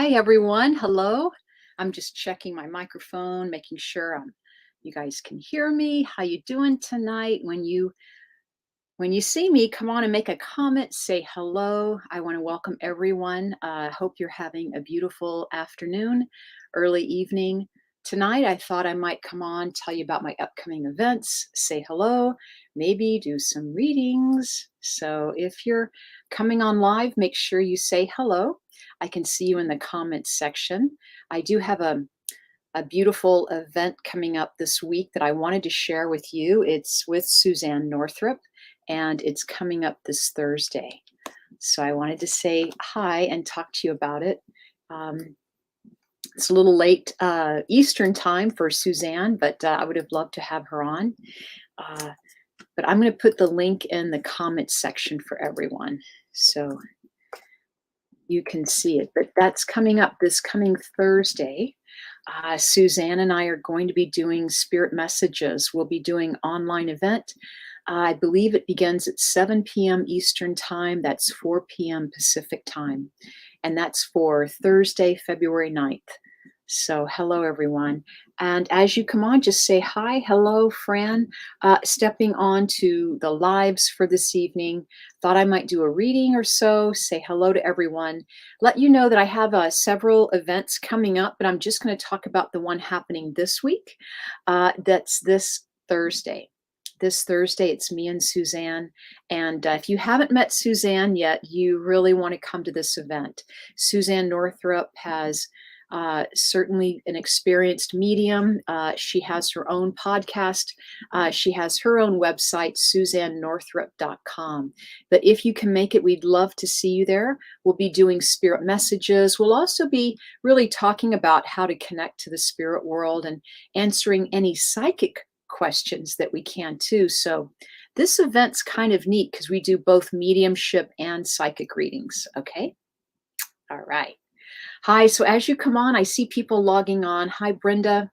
Hi, everyone. Hello. I'm just checking my microphone, making sure you guys can hear me. How you doing tonight? When you see me, come on and make a comment, say hello. I want to welcome everyone. Hope you're having a beautiful afternoon, early evening. Tonight, I thought I might come on, tell you about my upcoming events, say hello, maybe do some readings. So if you're coming on live, make sure you say hello. I can see you in the comments section. I do have a beautiful event coming up this week that I wanted to share with you. It's with Suzanne Northrup, and it's coming up this Thursday. So I wanted to say hi and talk to you about it. It's a little late Eastern time for Suzanne, but I would have loved to have her on. But I'm going to put the link in the comments section for everyone, so you can see it. But that's coming up this coming Thursday. Suzanne and I are going to be doing spirit messages. We'll be doing online event. I believe it begins at 7 p.m. Eastern time. That's 4 p.m. Pacific time. And that's for Thursday, February 9th. So hello, everyone. And as you come on, just say hi. Hello, Fran. Stepping on to the lives for this evening. Thought I might do a reading or so. Say hello to everyone. Let you know that I have several events coming up, but I'm just going to talk about the one happening this week. That's this Thursday. This Thursday, it's me and Suzanne. And if you haven't met Suzanne yet, you really want to come to this event. Suzanne Northrup has certainly an experienced medium. She has her own podcast. She has her own website, SuzanneNorthrup.com. But if you can make it, we'd love to see you there. We'll be doing spirit messages. We'll also be really talking about how to connect to the spirit world and answering any psychic questions that we can too. So this event's kind of neat because we do both mediumship and psychic readings. Okay. All right. Hi. So as you come on, I see people logging on. Hi, Brenda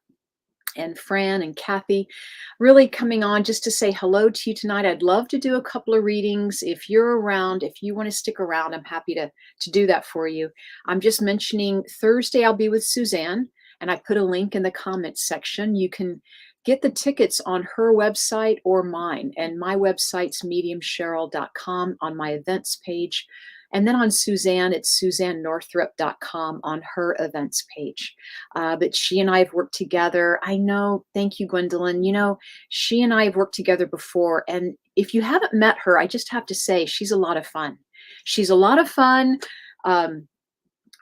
and Fran and Kathy, really coming on just to say hello to you tonight. I'd love to do a couple of readings. If you're around, if you want to stick around, I'm happy to do that for you. I'm just mentioning Thursday I'll be with Suzanne, and I put a link in the comments section. You can get the tickets on her website or mine, and my website's mediumcheryl.com on my events page. And then on Suzanne, it's SuzanneNorthrup.com on her events page. But she and I have worked together. I know, thank you, Gwendolyn. You know, she and I have worked together before. And if you haven't met her, I just have to say, she's a lot of fun. She's a lot of fun.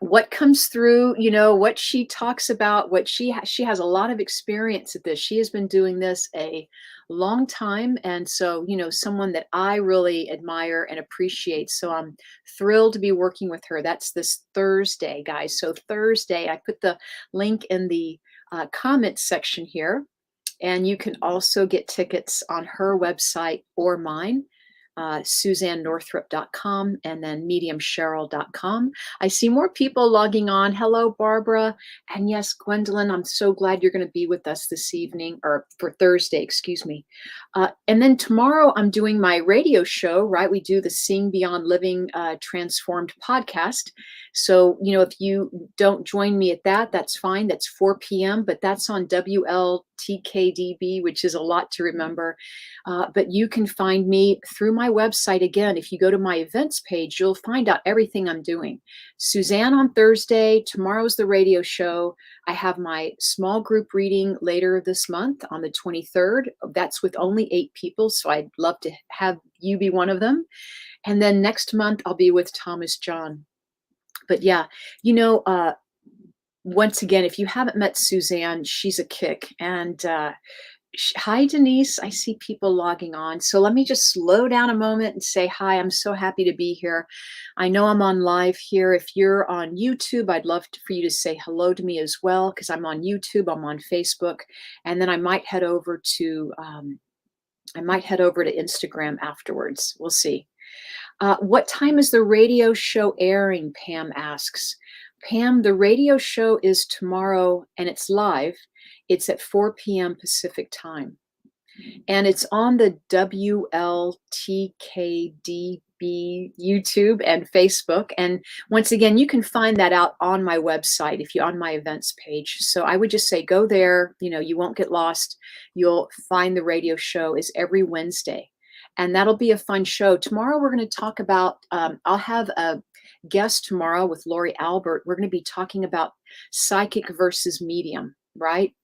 What comes through, you know, what she talks about, what she has a lot of experience at this. She has been doing this a long time. And so, you know, someone that I really admire and appreciate. So I'm thrilled to be working with her. That's this Thursday, guys. So Thursday, I put the link in the comments section here. And you can also get tickets on her website or mine. SuzanneNorthrup.com and then MediumCheryl.com. I see more people logging on. Hello, Barbara. And yes, Gwendolyn, I'm so glad you're going to be with us this evening, or for Thursday, excuse me. And then tomorrow I'm doing my radio show, right? We do the Seeing Beyond Living Transformed podcast. So, you know, if you don't join me at that, that's fine. That's 4 p.m., but that's on WLTKDB, which is a lot to remember. But you can find me through my website. Again, if you go to my events page, you'll find out everything I'm doing. Suzanne on Thursday, tomorrow's the radio show. I have my small group reading later this month on the 23rd. That's with only 8 people, so I'd love to have you be one of them. And then next month, I'll be with Thomas John. But yeah, you know, once again, if you haven't met Suzanne, she's a kick. And hi, Denise. I see people logging on. So let me just slow down a moment and say hi. I'm so happy to be here. I know I'm on live here. If you're on YouTube, I'd love for you to say hello to me as well, because I'm on YouTube, I'm on Facebook, and then I might head over to Instagram afterwards. We'll see. What time is the radio show airing? Pam asks. Pam, the radio show is tomorrow and it's live. It's at 4 p.m. Pacific time. And it's on the WLTKDB be YouTube and Facebook. And once again, you can find that out on my website if you're on my events page. So I would just say go there. You won't get lost. You'll find the radio show is every Wednesday. And that'll be a fun show. Tomorrow, we're going to talk about, I'll have a guest tomorrow with Lori Albert. We're going to be talking about psychic versus medium, right?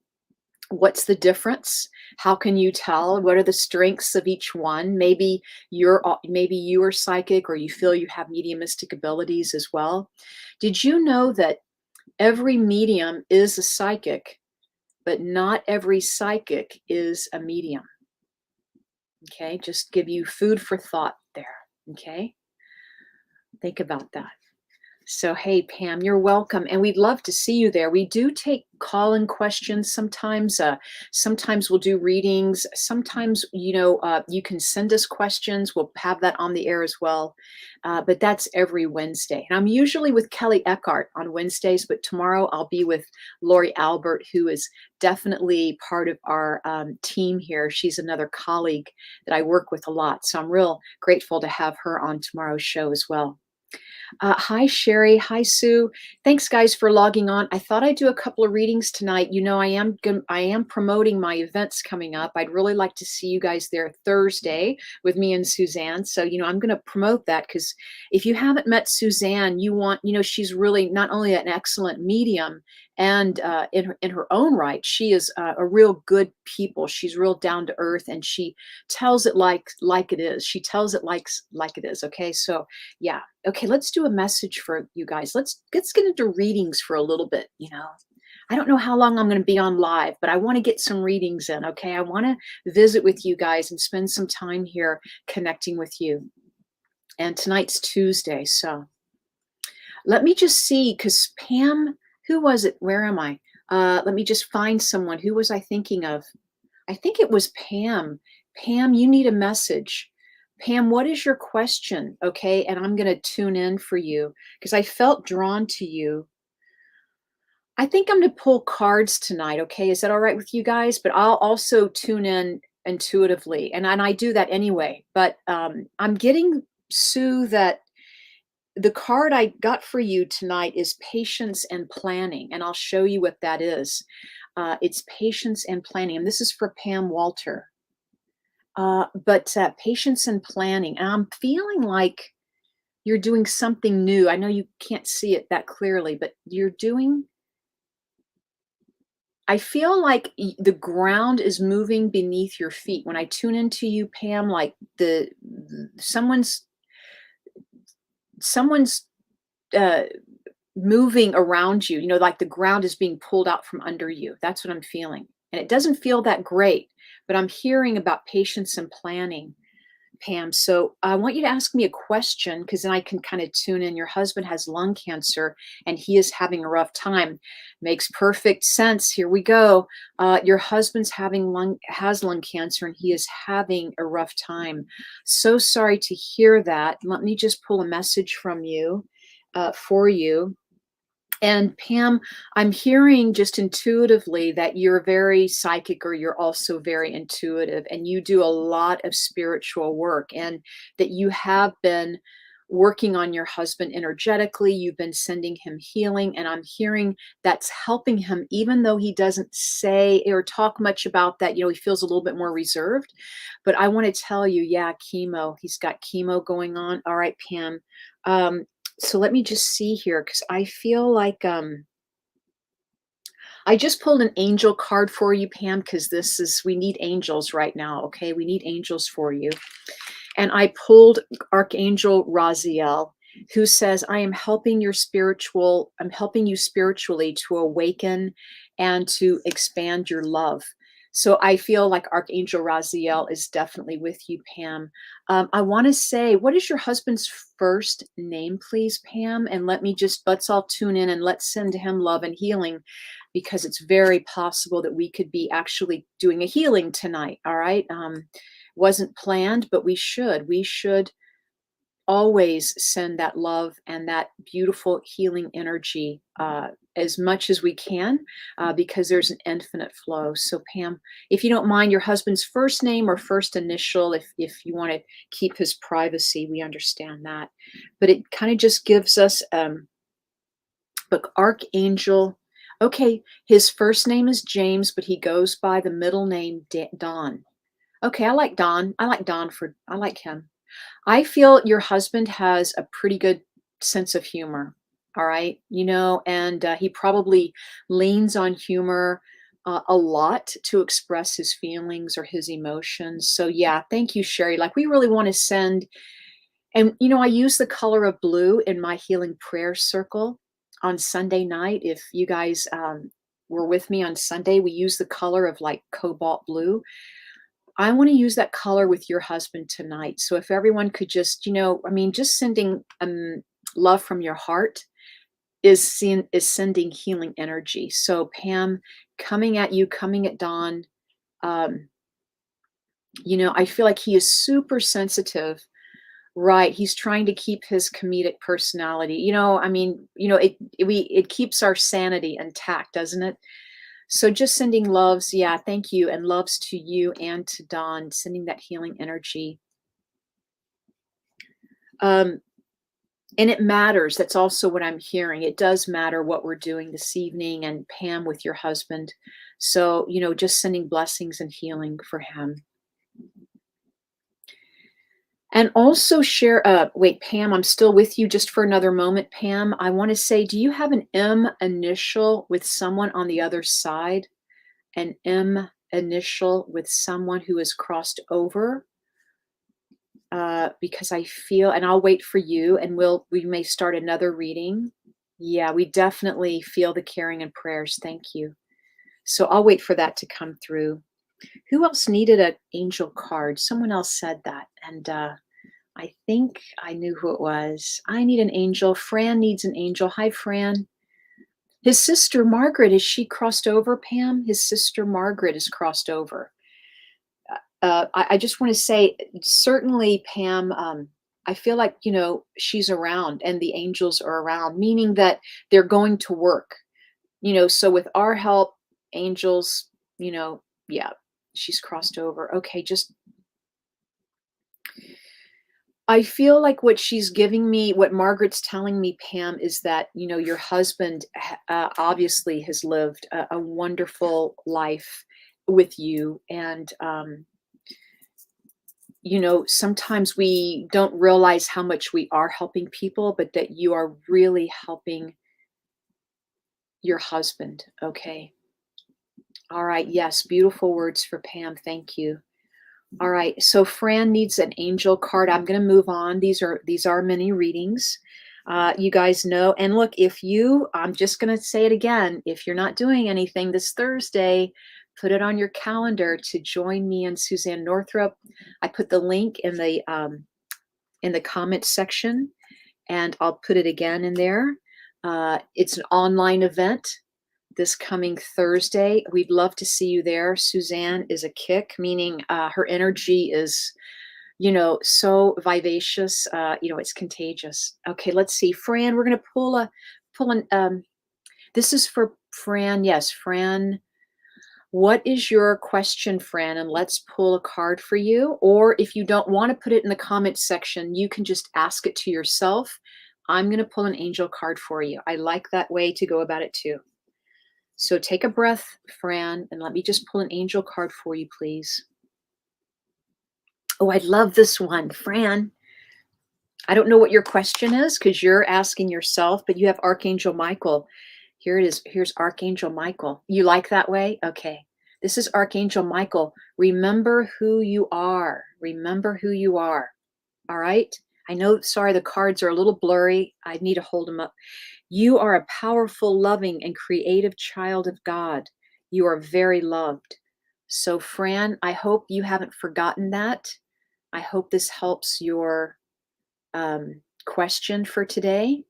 What's the difference? How can you tell? What are the strengths of each one? Maybe you are psychic, or you feel you have mediumistic abilities as well. Did you know that every medium is a psychic, but not every psychic is a medium? Okay, just give you food for thought there. Okay, think about that. So, hey, Pam, you're welcome. And we'd love to see you there. We do take call-in questions sometimes. Sometimes we'll do readings. Sometimes, you can send us questions. We'll have that on the air as well. But that's every Wednesday. And I'm usually with Kelly Eckhart on Wednesdays, but tomorrow I'll be with Lori Albert, who is definitely part of our team here. She's another colleague that I work with a lot. So I'm real grateful to have her on tomorrow's show as well. Hi, Sherry. Hi, Sue. Thanks, guys, for logging on. I thought I'd do a couple of readings tonight. I am promoting my events coming up. I'd really like to see you guys there Thursday with me and Suzanne. So, I'm going to promote that, because if you haven't met Suzanne, she's really not only an excellent medium, and in her own right, she is a real good people. She's real down to earth, and she tells it like it is. She tells it like it is. Okay, so yeah. Okay, let's do a message for you guys. Let's get into readings for a little bit. I don't know how long I'm going to be on live, but I want to get some readings in. Okay, I want to visit with you guys and spend some time here connecting with you. And tonight's Tuesday, so let me just see, because Pam, who was it? Where am I? Let me just find someone. Who was I thinking of? I think it was Pam. Pam, you need a message. Pam, what is your question? Okay, and I'm going to tune in for you because I felt drawn to you. I think I'm going to pull cards tonight. Okay, is that all right with you guys? But I'll also tune in intuitively, and I do that anyway. But I'm getting, Sue, that the card I got for you tonight is patience and planning, and I'll show you what that is. It's patience and planning, and this is for Pam Walter. But patience and planning, and I'm feeling like you're doing something new. I know you can't see it that clearly, but I feel like the ground is moving beneath your feet. When I tune into you, Pam, like someone's moving around you, like the ground is being pulled out from under you. That's what I'm feeling. And it doesn't feel that great, but I'm hearing about patience and planning, Pam. So I want you to ask me a question, because then I can kind of tune in. Your husband has lung cancer and he is having a rough time. Makes perfect sense. Here we go. Your husband's has lung cancer and he is having a rough time. So sorry to hear that. Let me just pull a message from you for you. And Pam, I'm hearing just intuitively that you're very psychic, or you're also very intuitive, and you do a lot of spiritual work, and that you have been working on your husband energetically. You've been sending him healing, and I'm hearing that's helping him, even though he doesn't say or talk much about that. He feels a little bit more reserved. But I want to tell you, yeah, chemo. He's got chemo going on. All right, Pam. So let me just see here, because I feel like I just pulled an angel card for you, Pam, because we need angels right now. Okay, we need angels for you. And I pulled Archangel Raziel, who says, I'm helping you spiritually to awaken and to expand your love. So I feel like Archangel Raziel is definitely with you, Pam. I want to say, what is your husband's first name, please, Pam? And let's all tune in and let's send him love and healing, because it's very possible that we could be actually doing a healing tonight. All right. Wasn't planned, but we should always send that love and that beautiful healing energy as much as we can because there's an infinite flow. So Pam, if you don't mind your husband's first name or first initial, if you want to keep his privacy, we understand that. But it kind of just gives us look, Archangel. Okay, his first name is James, but he goes by the middle name Don. Okay, I like Don. I like him. I feel your husband has a pretty good sense of humor. All right. And he probably leans on humor a lot to express his feelings or his emotions. So, yeah, thank you, Sherry. Like, we really want to send, and, I use the color of blue in my healing prayer circle on Sunday night. If you guys were with me on Sunday, we use the color of like cobalt blue. I want to use that color with your husband tonight. So if everyone could just, just sending love from your heart is sending healing energy. So Pam, coming at you, coming at Don, um, I feel like he is super sensitive. Right, he's trying to keep his comedic personality. It keeps our sanity intact, doesn't it? So just sending loves, yeah, thank you, and loves to you and to Don, sending that healing energy. Um, and it matters. That's also what I'm hearing. It does matter what we're doing this evening, and Pam with your husband. So, just sending blessings and healing for him. And also share, wait, Pam, I'm still with you just for another moment, Pam. I want to say, do you have an M initial with someone on the other side? An M initial with someone who is crossed over? Because I feel, and I'll wait for you, and we may start another reading. Yeah, we definitely feel the caring and prayers. Thank you. So I'll wait for that to come through. Who else needed an angel card? Someone else said that, and I think I knew who it was. I need an angel. Fran needs an angel. Hi, Fran. His sister Margaret, is she crossed over, Pam? His sister Margaret is crossed over. I just want to say, certainly, Pam, I feel like, she's around and the angels are around, meaning that they're going to work, so with our help, angels, yeah, she's crossed over. Okay, I feel like what she's giving me, what Margaret's telling me, Pam, is that, your husband obviously has lived a wonderful life with you. And, sometimes we don't realize how much we are helping people, but that you are really helping your husband. Okay. All right. Yes. Beautiful words for Pam. Thank you. All right. So Fran needs an angel card. I'm going to move on. These are mini readings. You guys know. And look, I'm just going to say it again. If you're not doing anything this Thursday, put it on your calendar to join me and Suzanne Northrup. I put the link in the comment section, and I'll put it again in there. It's an online event this coming Thursday. We'd love to see you there. Suzanne is a kick, meaning her energy is, so vivacious. It's contagious. Okay, let's see. Fran, we're going to pull an, this is for Fran. Yes, Fran. What is your question, Fran? And let's pull a card for you. Or if you don't want to put it in the comment section, you can just ask it to yourself. I'm going to pull an angel card for you. I like that way to go about it too. So take a breath, Fran, and let me just pull an angel card for you, please. Oh, I love this one, Fran. I don't know what your question is because you're asking yourself, but you have Archangel Michael. Here it is. Here's Archangel Michael. You like that way? Okay. This is Archangel Michael. Remember who you are. Remember who you are. All right? I know, sorry, the cards are a little blurry. I need to hold them up. You are a powerful, loving, and creative child of God. You are very loved. So, Fran, I hope you haven't forgotten that. I hope this helps your question for today.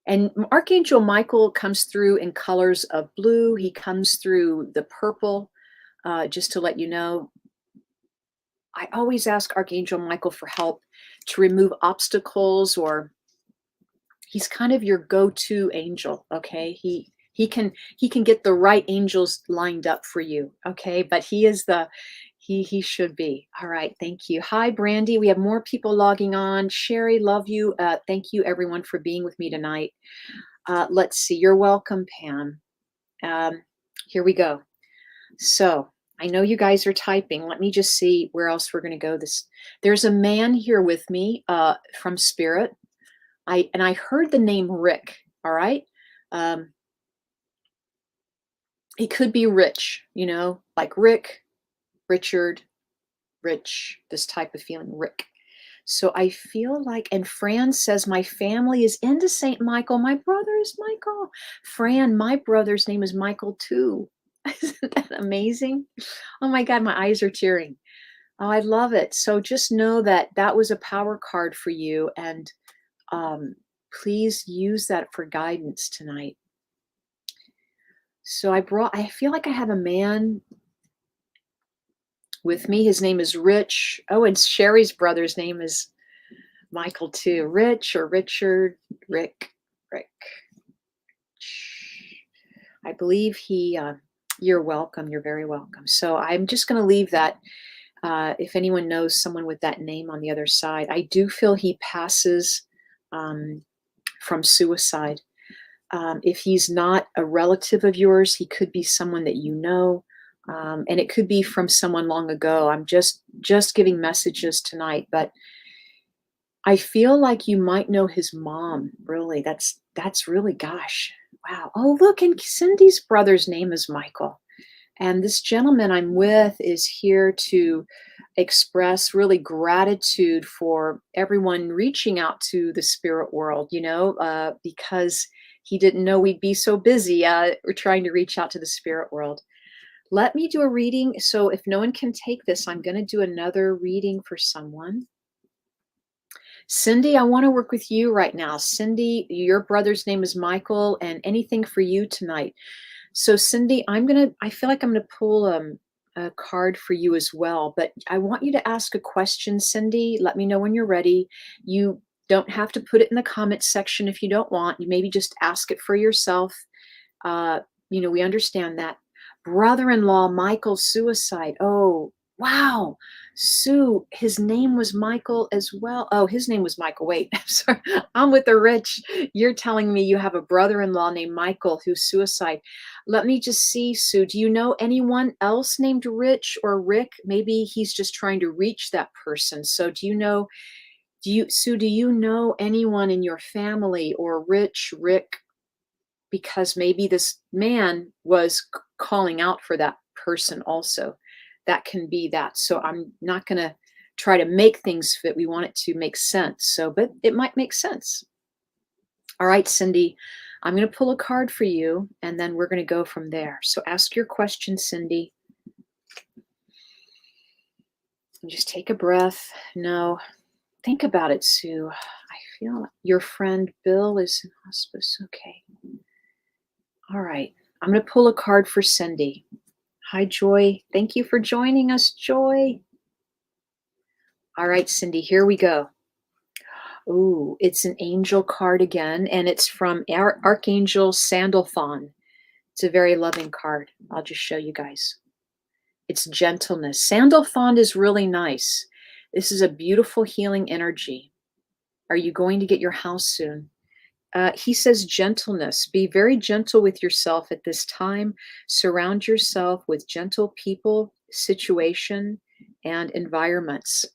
And Archangel Michael comes through in colors of blue. He comes through the purple, just to let you know. I always ask Archangel Michael for help to remove obstacles, or he's kind of your go-to angel, okay? He can get the right angels lined up for you, okay? But he is the he should be. All right, thank you. Hi, Brandy. We have more people logging on. Sherry, love you. Thank you, everyone, for being with me tonight. Let's see. You're welcome, Pam. Um, Here we go. So I know you guys are typing. Let me just see where else we're going to go. There's a man here with me from Spirit. I heard the name Rick. All right. Um, he could be Rich, like Rick, Richard, Rich, this type of feeling, Rick. So I feel like, and Fran says, my family is into St. Michael. My brother is Michael. Fran, my brother's name is Michael too. Isn't that amazing? Oh my God, my eyes are tearing. Oh, I love it. So just know that that was a power card for you. And um, please use that for guidance tonight. So I feel like I have a man with me. His name is Rich. Oh, and Sherry's brother's name is Michael too. Rich or Richard, Rick. I believe you're welcome. You're very welcome. So I'm just going to leave that. If anyone knows someone with that name on the other side, I do feel he passes from suicide. If he's not a relative of yours, he could be someone that you know. And it could be from someone long ago. I'm just giving messages tonight, but I feel like you might know his mom. Really, that's really, gosh, wow. Oh, look, and Cindy's brother's name is Michael. And this gentleman I'm with is here to express really gratitude for everyone reaching out to the spirit world, because he didn't know we'd be so busy. We're trying to reach out to the spirit world. Let me do a reading. So if no one can take this, I'm going to do another reading for someone. Cindy, I want to work with you right now. Cindy, your brother's name is Michael, and anything for you tonight. So Cindy, I feel like I'm going to pull a card for you as well, but I want you to ask a question, Cindy. Let me know when you're ready. You don't have to put it in the comments section if you don't want. You maybe just ask it for yourself. We understand that. Brother-in-law Michael suicide. Oh, wow. Sue, his name was Michael as well. Oh, his name was Michael. Wait, I'm sorry. I'm with the rich. You're telling me you have a brother-in-law named Michael who's suicide. Let me just see, Sue. Do you know anyone else named Rich or Rick? Maybe he's just trying to reach that person. So Sue, do you know anyone in your family or Rich, Rick? Because maybe this man was calling out for that person also. That can be that. So I'm not going to try to make things fit. We want it to make sense. So, but it might make sense. All right, Cindy, I'm going to pull a card for you, and then we're going to go from there. So ask your question, Cindy. And just take a breath. No, think about it, Sue. I feel your friend Bill is in hospice. Okay. All right. I'm going to pull a card for Cindy. Hi, Joy. Thank you for joining us, Joy. All right, Cindy, here we go. Ooh, it's an angel card again, and it's from Archangel Sandalphon. It's a very loving card. I'll just show you guys. It's gentleness. Sandalphon is really nice. This is a beautiful healing energy. Are you going to get your house soon? He says gentleness. Be very gentle with yourself at this time. Surround yourself with gentle people, situation, and environments.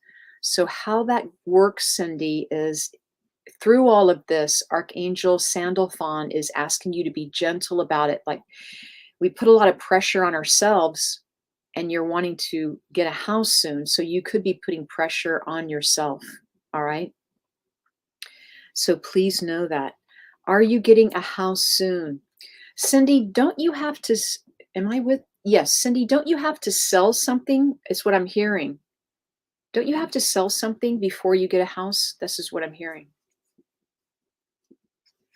So how that works, Cindy, is through all of this, Archangel Sandalphon is asking you to be gentle about it. Like, we put a lot of pressure on ourselves, and you're wanting to get a house soon. So you could be putting pressure on yourself. All right. So please know that. Are you getting a house soon? Cindy, don't you have to, am I with, yes, Cindy, don't you have to sell something? Is what I'm hearing. Don't you have to sell something before you get a house? This is what I'm hearing.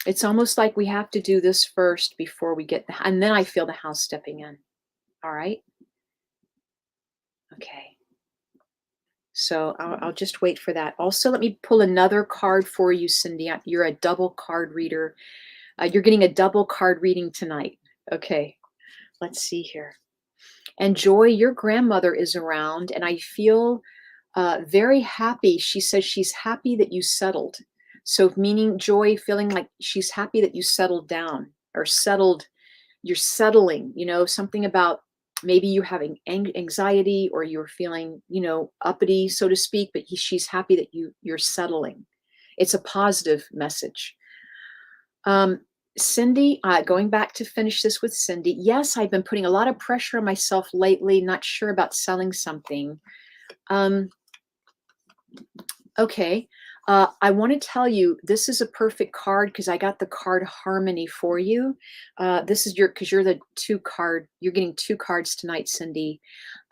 It's almost like we have to do this first before we get and then I feel the house stepping in. All right. Okay. So I'll just wait for that. Also, let me pull another card for you, Cindy. You're a double card reader. You're getting a double card reading tonight. Okay, let's see here. And Joy, your grandmother is around, and I feel very happy. She says she's happy that you settled. So, meaning Joy feeling like she's happy that you settled down or settled, you're settling, something about maybe you having anxiety or you're feeling, uppity, so to speak, but she's happy that you're settling. It's a positive message. Cindy, going back to finish this with Cindy, yes, I've been putting a lot of pressure on myself lately, not sure about selling something. Okay. I want to tell you, this is a perfect card because I got the card Harmony for you. This is because you're you're getting two cards tonight, Cindy.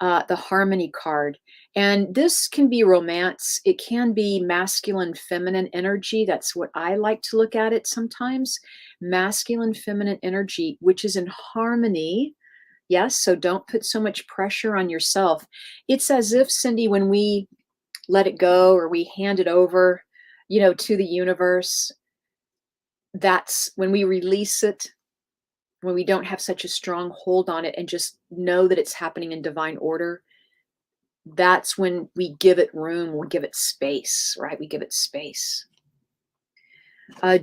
The Harmony card. And this can be romance. It can be masculine, feminine energy. That's what I like to look at it sometimes. Masculine, feminine energy, which is in harmony. Yes. So don't put so much pressure on yourself. It's as if, Cindy, when we let it go or we hand it over, to the universe, that's when we release it, when we don't have such a strong hold on it and just know that it's happening in divine order. That's when we give it room, we give it space, right? We give it space.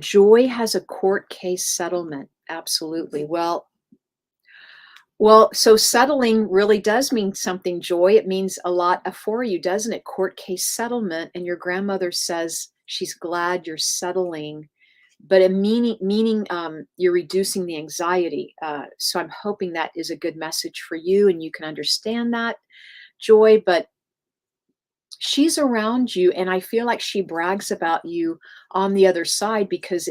Joy has a court case settlement. Absolutely. Well, so settling really does mean something, Joy. It means a lot for you, doesn't it? Court case settlement. And your grandmother says she's glad you're settling, but meaning you're reducing the anxiety. So I'm hoping that is a good message for you and you can understand that, Joy. But she's around you and I feel like she brags about you on the other side because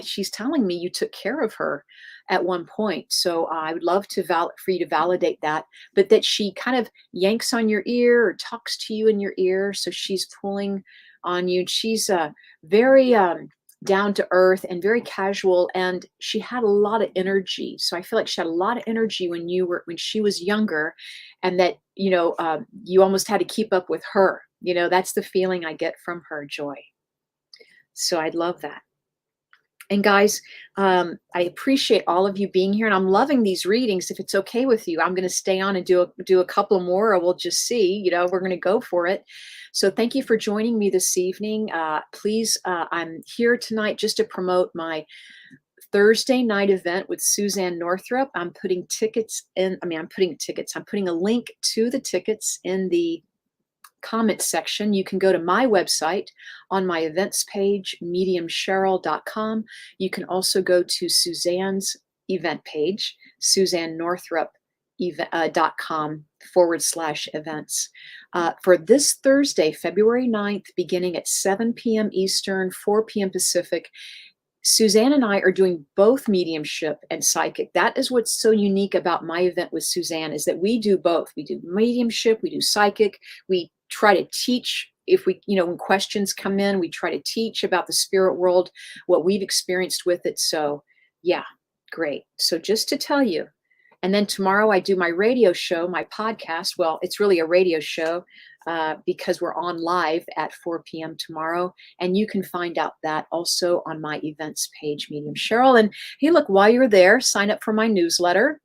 she's telling me you took care of her at one point. So I would love for you to validate that, but that she kind of yanks on your ear or talks to you in your ear. So she's pulling on you. She's very down to earth and very casual, and she had a lot of energy. So I feel like she had a lot of energy when she was younger, and that you almost had to keep up with her. That's the feeling I get from her, Joy. So I'd love that. And guys, I appreciate all of you being here, and I'm loving these readings. If it's okay with you, I'm going to stay on and do a couple more, or we'll just see. We're going to go for it. So thank you for joining me this evening. Please, I'm here tonight just to promote my Thursday night event with Suzanne Northrup. I'm putting a link to the tickets in the comment section. You can go to my website on my events page, mediumcheryl.com. You can also go to Suzanne's event page, suzannenorthrup.com/events. For this Thursday, February 9th, beginning at 7 p.m. Eastern, 4 p.m. Pacific, Suzanne and I are doing both mediumship and psychic. That is what's so unique about my event with Suzanne, is that we do both. We do mediumship, we do psychic. We try to teach, when questions come in, we try to teach about the spirit world, what we've experienced with it. So yeah, great. So just to tell you, and then tomorrow I do my radio show, my podcast. Well, it's really a radio show because we're on live at 4 p.m. tomorrow. And you can find out that also on my events page, Medium Cheryl. And hey, look, while you're there, sign up for my newsletter.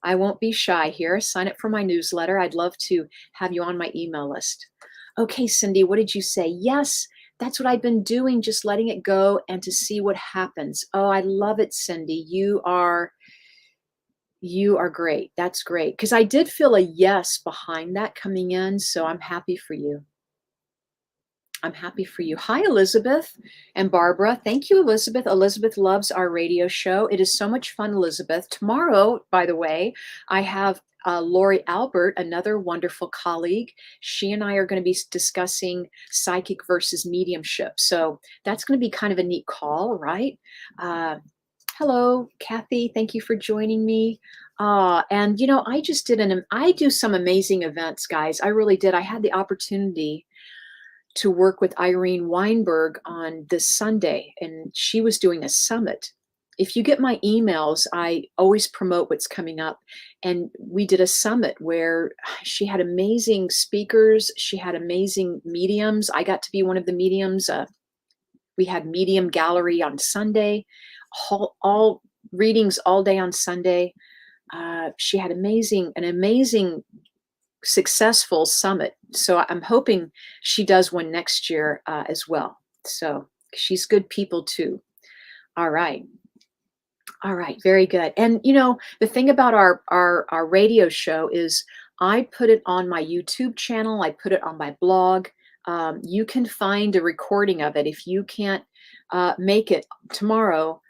I won't be shy here. Sign up for my newsletter. I'd love to have you on my email list. Okay, Cindy, what did you say? Yes, that's what I've been doing, just letting it go and to see what happens. Oh, I love it, Cindy. You are great. That's great. Because I did feel a yes behind that coming in. So I'm happy for you. I'm happy for you. Hi, Elizabeth and Barbara. Thank you, Elizabeth. Elizabeth loves our radio show. It is so much fun, Elizabeth. Tomorrow, by the way, I have Lori Albert, another wonderful colleague. She and I are going to be discussing psychic versus mediumship. So that's going to be kind of a neat call, right? Hello, Kathy. Thank you for joining me. And I do some amazing events, guys. I really did. I had the opportunity to work with Irene Weinberg on this Sunday, and she was doing a summit if you get my emails, I always promote what's coming up. And we did a summit where she had amazing speakers. She had amazing mediums. I got to be one of the mediums. We had medium gallery on Sunday, all readings all day on Sunday. She had an amazing, successful summit. So I'm hoping she does one next year as well. So she's good people too. All right. All right, very good. And the thing about our radio show is I put it on my YouTube channel, I put it on my blog. You can find a recording of it. If you can't make it tomorrow,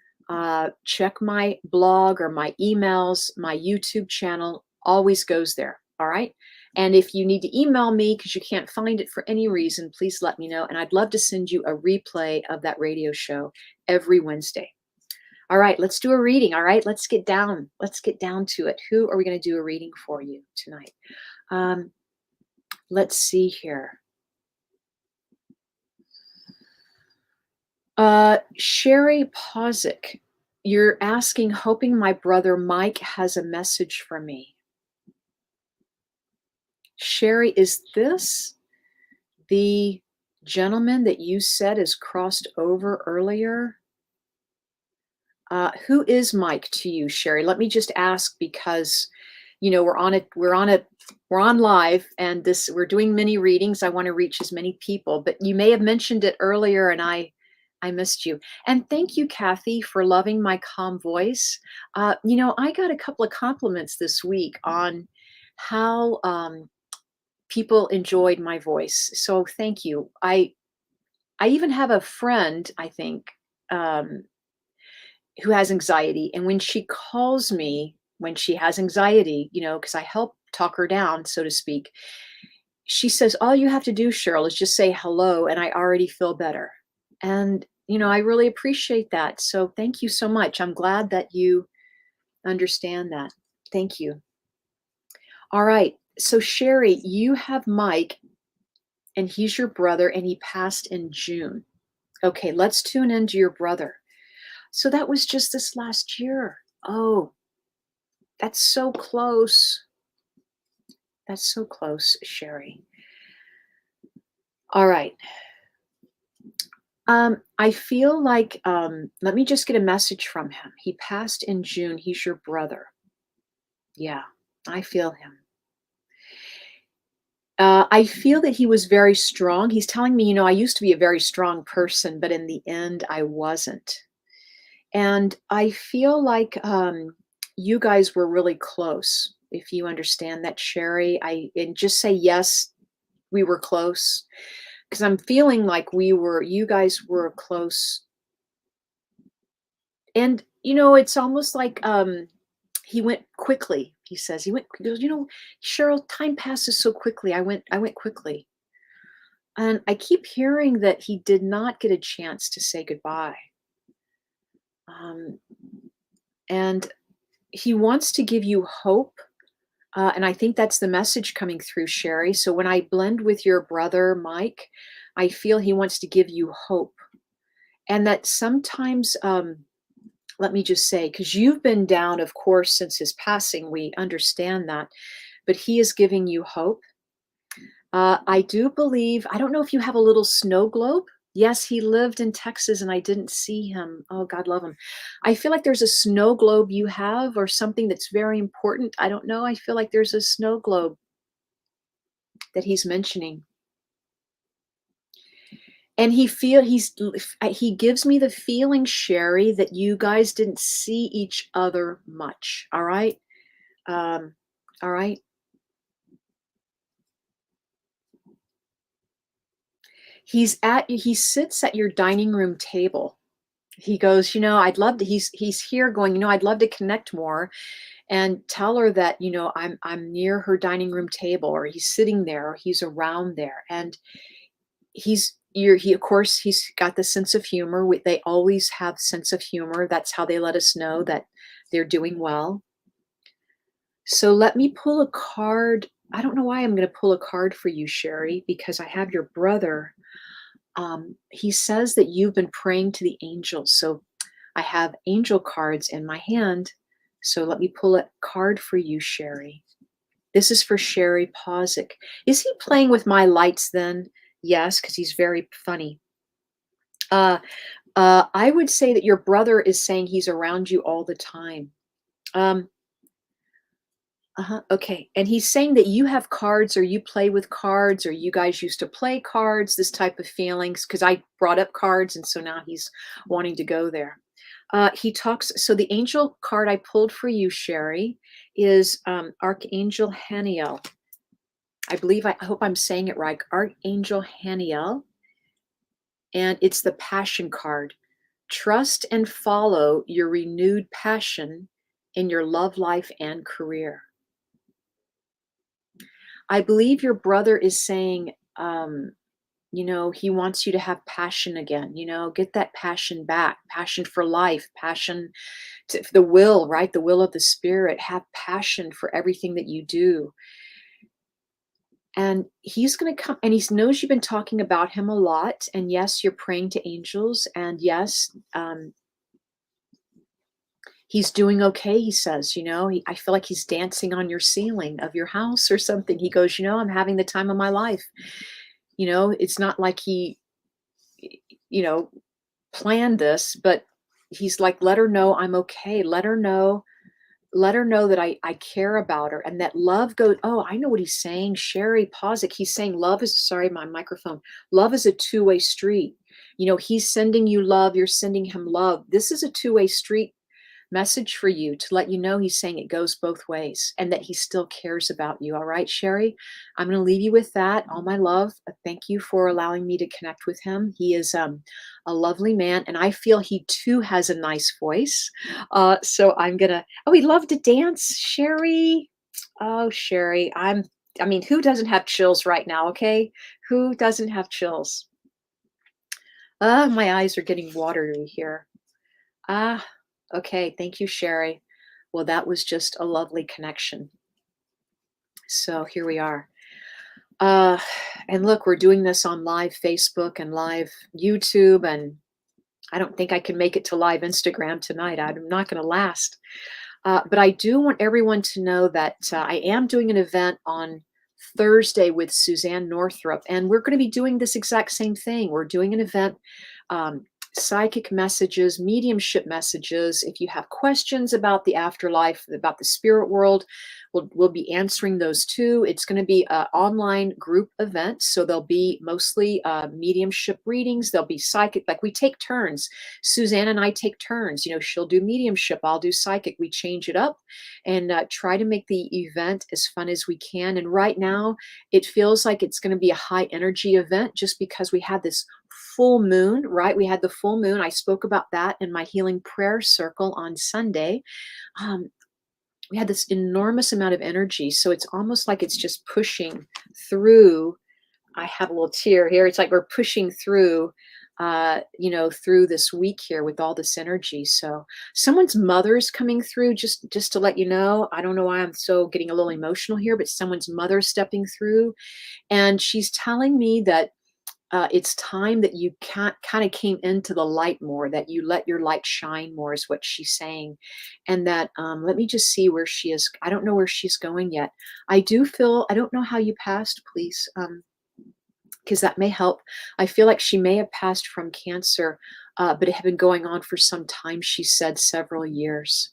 check my blog or my emails. My YouTube channel always goes there. All right. And if you need to email me because you can't find it for any reason, please let me know. And I'd love to send you a replay of that radio show every Wednesday. All right, let's do a reading. All right, let's get down. Let's get down to it. Who are we going to do a reading for you tonight? Let's see here. Sherry Posick, you're asking, hoping my brother Mike has a message for me. Sherry, is this the gentleman that you said is crossed over earlier? Who is Mike to you, Sherry? Let me just ask because, we're on live, and we're doing mini readings. I want to reach as many people, but you may have mentioned it earlier, and I missed you. And thank you, Kathy, for loving my calm voice. I got a couple of compliments this week on how people enjoyed my voice. So thank you. I even have a friend, I think. Who has anxiety, and when she calls me when she has anxiety, because I help talk her down, so to speak, she says, all you have to do, Cheryl, is just say hello and I already feel better. And I really appreciate that. So thank you so much. I'm glad that you understand that. Thank you. All right, so Sherry, you have Mike, and he's your brother, and he passed in June. Okay, let's tune into your brother. So that was just this last year. Oh, that's so close. That's so close, Sherry. All right. I feel like, let me just get a message from him. He passed in June. He's your brother. Yeah, I feel him. I feel that he was very strong. He's telling me, I used to be a very strong person, but in the end, I wasn't. And I feel like you guys were really close, if you understand that, Sherry. And just say, yes, we were close. Because I'm feeling like you guys were close. And, it's almost like he went quickly. He says, he goes, Cheryl, time passes so quickly. I went quickly. And I keep hearing that he did not get a chance to say goodbye. And he wants to give you hope. And I think that's the message coming through, Sherry. So when I blend with your brother, Mike, I feel he wants to give you hope. And that sometimes, let me just say, because you've been down, of course, since his passing, we understand that, but he is giving you hope. I do believe, I don't know if you have a little snow globe. Yes, he lived in Texas and I didn't see him. Oh, God love him. I feel like there's a snow globe you have, or something that's very important. I don't know. I feel like there's a snow globe that he's mentioning. And he gives me the feeling, Sherry, that you guys didn't see each other much. All right. All right. He sits at your dining room table. He goes, I'd love to, he's here going, I'd love to connect more and tell her that, I'm near her dining room table, or he's sitting there, or he's around there. And of course, he's got the sense of humor. They always have sense of humor. That's how they let us know that they're doing well. So let me pull a card. I don't know why I'm going to pull a card for you, Sherry, because I have your brother. He says that you've been praying to the angels. So I have angel cards in my hand. So let me pull a card for you, Sherry. This is for Sherry Posick. Is he playing with my lights then? Yes, because he's very funny. Uh, I would say that your brother is saying he's around you all the time. Um, okay. And he's saying that you have cards or you play with cards or you guys used to play cards, this type of feelings, because I brought up cards and so now he's wanting to go there. He talks, so the angel card I pulled for you, Sherry, is Archangel Haniel. I hope I'm saying it right. Archangel Haniel. And it's the passion card. Trust and follow your renewed passion in your love life and career. I believe your brother is saying, he wants you to have passion again, get that passion back, passion for life, passion to the will, right? The will of the spirit, have passion for everything that you do. And he's going to come and he knows you've been talking about him a lot. And yes, you're praying to angels. And yes, he's doing okay, he says, I feel like he's dancing on your ceiling of your house or something. He goes, I'm having the time of my life. It's not like he, you know, planned this, but he's like, let her know I'm okay. Let her know that I care about her and that love goes. Oh, I know what he's saying. Sherry Posick. He's saying love is, sorry, my microphone. Love is a two-way street. He's sending you love. You're sending him love. This is a two-way street message for you to let you know he's saying it goes both ways and that he still cares about you. All right, Sherry, I'm going to leave you with that. All my love. Thank you for allowing me to connect with him. He is a lovely man, and I feel he too has a nice voice. So I'm gonna. Oh, he loved to dance, Sherry. Oh, Sherry, I mean, who doesn't have chills right now? Okay, who doesn't have chills? My eyes are getting watery here. Ah, okay. Thank you, Sherry. Well, that was just a lovely connection. So here we are. Uh, and look, we're doing this on live Facebook and live YouTube, and I don't think I can make it to live Instagram tonight. I'm not going to last. But I do want everyone to know that I am doing an event on Thursday with Suzanne Northrup, and we're going to be doing this exact same thing. We're doing an event, um, psychic messages, mediumship messages. If you have questions about the afterlife, about the spirit world, we'll be answering those too. It's going to be an online group event, so there'll be mostly mediumship readings. There'll be psychic, like we take turns. Suzanne and I take turns. She'll do mediumship, I'll do psychic. We change it up and try to make the event as fun as we can. And right now, it feels like it's going to be a high energy event just because we had this full moon, right? We had the full moon. I spoke about that in my healing prayer circle on Sunday. Um, we had this enormous amount of energy. So it's almost like it's just pushing through. I have a little tear here. It's like we're pushing through, through this week here with all this energy. So someone's mother is coming through, just to let you know. I don't know why I'm so getting a little emotional here, but someone's mother stepping through. And she's telling me that it's time that you kind of came into the light more, that you let your light shine more, is what she's saying. And that, let me just see where she is. I don't know where she's going yet. I don't know how you passed, please, because that may help. I feel like she may have passed from cancer, but it had been going on for some time, she said, several years.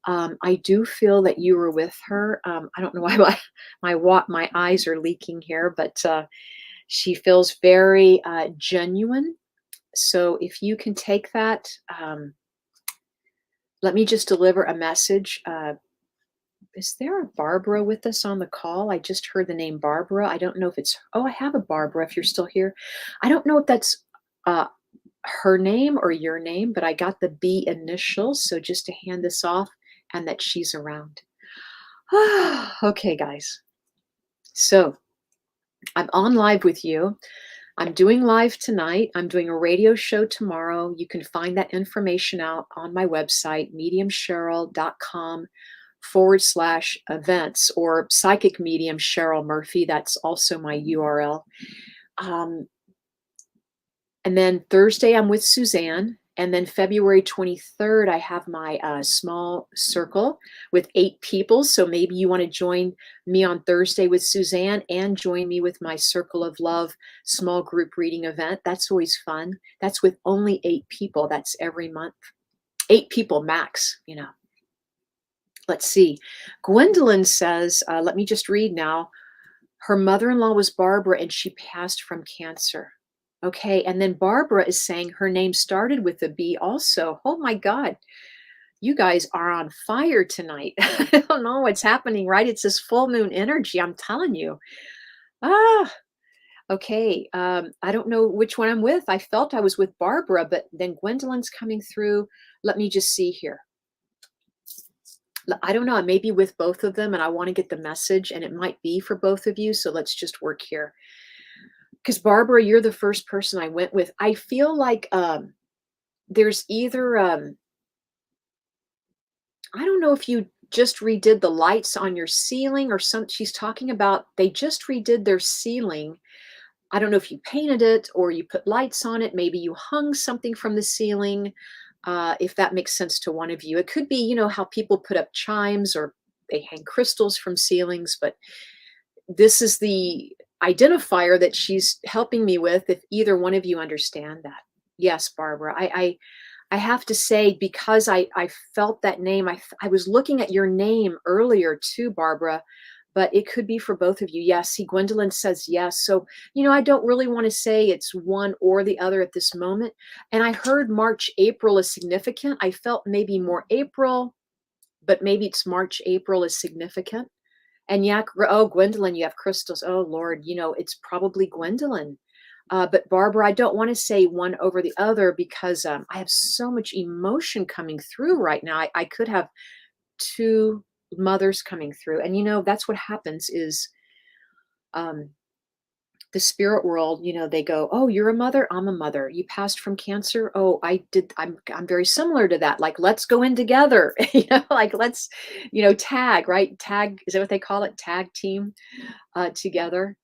I do feel that you were with her. I don't know why my eyes are leaking here, but she feels very genuine. So if you can take that, let me just deliver a message. Is there a Barbara with us on the call? I just heard the name Barbara. I don't know if it's, oh, I have a Barbara if you're still here. I don't know if that's uh, her name or your name, but I got the B initials. So just to hand this off and that she's around. Okay, guys. So I'm on live with you. I'm doing live tonight. I'm doing a radio show tomorrow. You can find that information out on my website, mediumcheryl.com/events, or psychic medium Cheryl Murphy. That's also my URL. And then Thursday, I'm with Suzanne. And then February 23rd, I have my small circle with 8 people. So maybe you want to join me on Thursday with Suzanne and join me with my Circle of Love small group reading event. That's always fun. That's with only 8 people. That's every month. 8 people max. Let's see. Gwendolyn says, let me just read now. Her mother-in-law was Barbara and she passed from cancer. Okay, and then Barbara is saying her name started with a B also. Oh my God, you guys are on fire tonight. I don't know what's happening, right? It's this full moon energy, I'm telling you. Ah, okay. I don't know which one I'm with. I felt I was with Barbara, but then Gwendolyn's coming through. Let me just see here. I don't know. I may be with both of them and I want to get the message and it might be for both of you. So let's just work here. Because Barbara, you're the first person I went with. I feel like there's either, I don't know if you just redid the lights on your ceiling or some, she's talking about they just redid their ceiling. I don't know if you painted it or you put lights on it. Maybe you hung something from the ceiling. If that makes sense to one of you. It could be, how people put up chimes or they hang crystals from ceilings, but this is the identifier that she's helping me with if either one of you understand that. Yes, Barbara, I have to say, because I felt that name, I was looking at your name earlier too, Barbara, but it could be for both of you. Yes, see, Gwendolyn says yes. So, I don't really want to say it's one or the other at this moment. And I heard March, April is significant. I felt maybe more April, but maybe it's March, April is significant. And yeah, oh, Gwendolyn, you have crystals. Oh, Lord, it's probably Gwendolyn. But Barbara, I don't want to say one over the other because I have so much emotion coming through right now. I could have 2 mothers coming through. And that's what happens is the spirit world, they go, oh, you're a mother, I'm a mother. You passed from cancer. Oh, I did. I'm very similar to that. Like, let's go in together, like let's, tag, right? Tag, is that what they call it? Tag team together.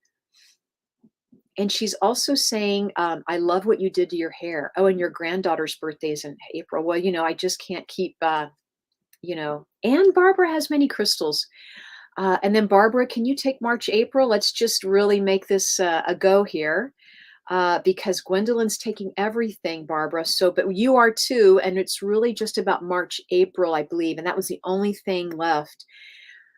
And she's also saying, I love what you did to your hair. Oh, and your granddaughter's birthday is in April. Well, I just can't keep, and Barbara has many crystals. And then Barbara, can you take March, April? Let's just really make this a go here because Gwendolyn's taking everything, Barbara. So, but you are too. And it's really just about March, April, I believe. And that was the only thing left.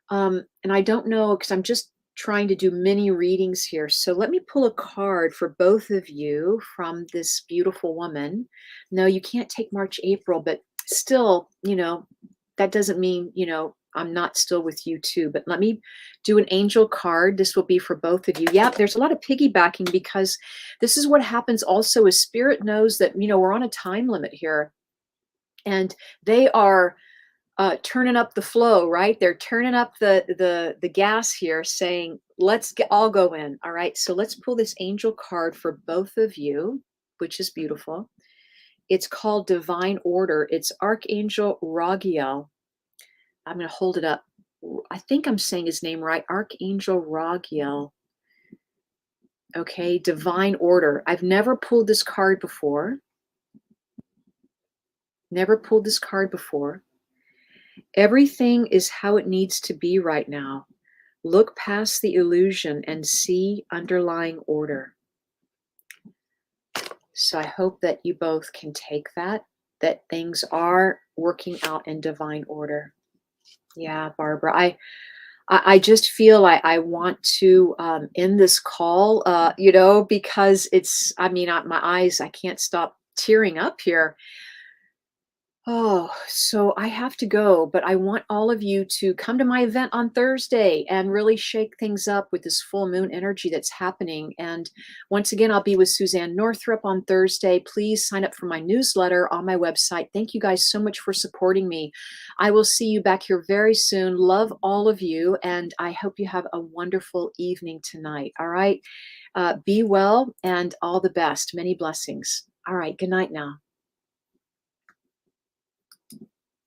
And I don't know, because I'm just trying to do mini readings here. So let me pull a card for both of you from this beautiful woman. No, you can't take March, April, but still, that doesn't mean, I'm not still with you too. But let me do an angel card. This will be for both of you. Yeah, there's a lot of piggybacking because this is what happens also is spirit knows that, we're on a time limit here. And they are turning up the flow, right? They're turning up the gas here, saying, let's all go in. All right. So let's pull this angel card for both of you, which is beautiful. It's called Divine Order. It's Archangel Ragiel. I'm going to hold it up. I think I'm saying his name right. Archangel Ragiel. Okay. Divine Order. I've never pulled this card before. Never pulled this card before. Everything is how it needs to be right now. Look past the illusion and see underlying order. So I hope that you both can take that things are working out in divine order. Yeah, Barbara, I just feel I want to end this call, because it's, my eyes, I can't stop tearing up here. Oh, so I have to go, but I want all of you to come to my event on Thursday and really shake things up with this full moon energy that's happening. And once again, I'll be with Suzanne Northrup on Thursday. Please sign up for my newsletter on my website. Thank you guys so much for supporting me. I will see you back here very soon. Love all of you, and I hope you have a wonderful evening tonight. All right. Be well and all the best. Many blessings. All right. Good night now.